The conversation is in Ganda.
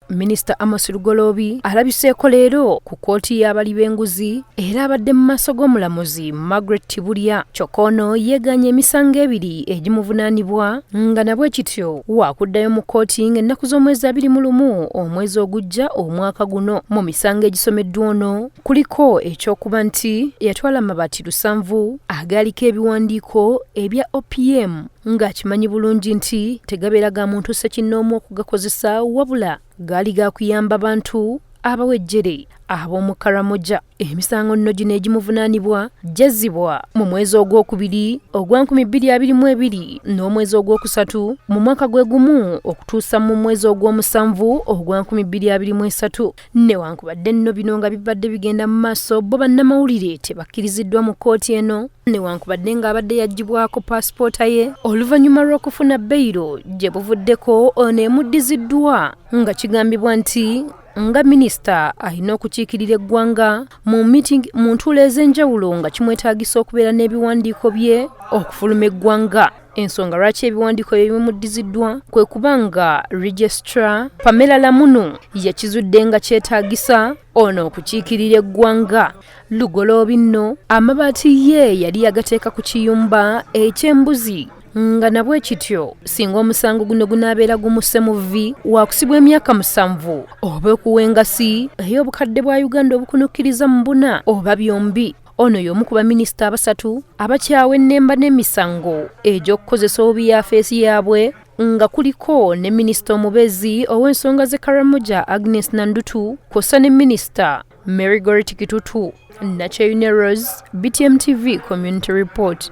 Minisita Lugoloobi alabiseeko leero ku kkooti y'abali b'enguzi era abadde mu maaso g'omulamuzi Margaret Tibulya. Kyokka ono yeeganye emisango ebiri egimuvunaanibwa nga nabwe kityo waakuddayo mu kkooti ng'ennaku z'omwezi 21 omwezi ogujja omwaka guno. Mu misango egisomeddwa ono kuliko eky'okuba nti yatwala amabaati 7 agaaliko ebiwandiiko ebya OPM ng'akimanyi bulungi nti tegabeera ga muntu ssekinnoomu okugakozesa wabula gaali gaakuyamba bantu abawejjere ab'omu Karamoja. Emisango nno gino egimuvunaanibwa gyazzibwa mu mwezi ogwokubiri ogwa 2022 n'omwezi ogwokusatu mu mwaka gwe gumu okutuusa mu mwezi ogw'omusanvu ogwa 2023. Newankubadde nno bino nga bibadde bigenda mu maaso bo bannamawulire tebakkiriziddwa mu kkooti eno, newankubadde ng'abadde yaggyibwako paasipoota ye oluvannyuma lw'okufuna beyiro gye buvuddeko ono emuddiziddwa nga kigambibwa nti nga minisita alina okukiikirira eggwanga mu ntuulo ez'enjawulo nga kimwetaagisa okubeera n'ebiwandiiko bye okufuluma eggwanga. Ensonga lwaki ebiwandiiko bye bimuddiziddwa kwe kubanga Registrar Pamela Lamunu yakizudde nga kyetaagisa ono okukiikirira eggwanga. Lugoloobi nno amabaati ye yali yagateeka ku kiyumba eky'embuzi nga nabwe kityo singa omusango guno gunaabeera gumusse mu vvi waakusibwa emyaka 7 oba okuwengasi ey'obukadde bwa Uganda obukunukkiriza mu 4 oba byombi. Ono y'omu ku baminisita 3 abakyawa ennemba n'emisango egy'okukozesa obubi yafeesi yaabwe nga kuliko ne minisita omubezi ow'ensonga z'e Karamoja Agnes Nandutu kw'ossa ne minisita Mary Goreti Kitutu. Nakyeyune Rose, BTM TV Community Report.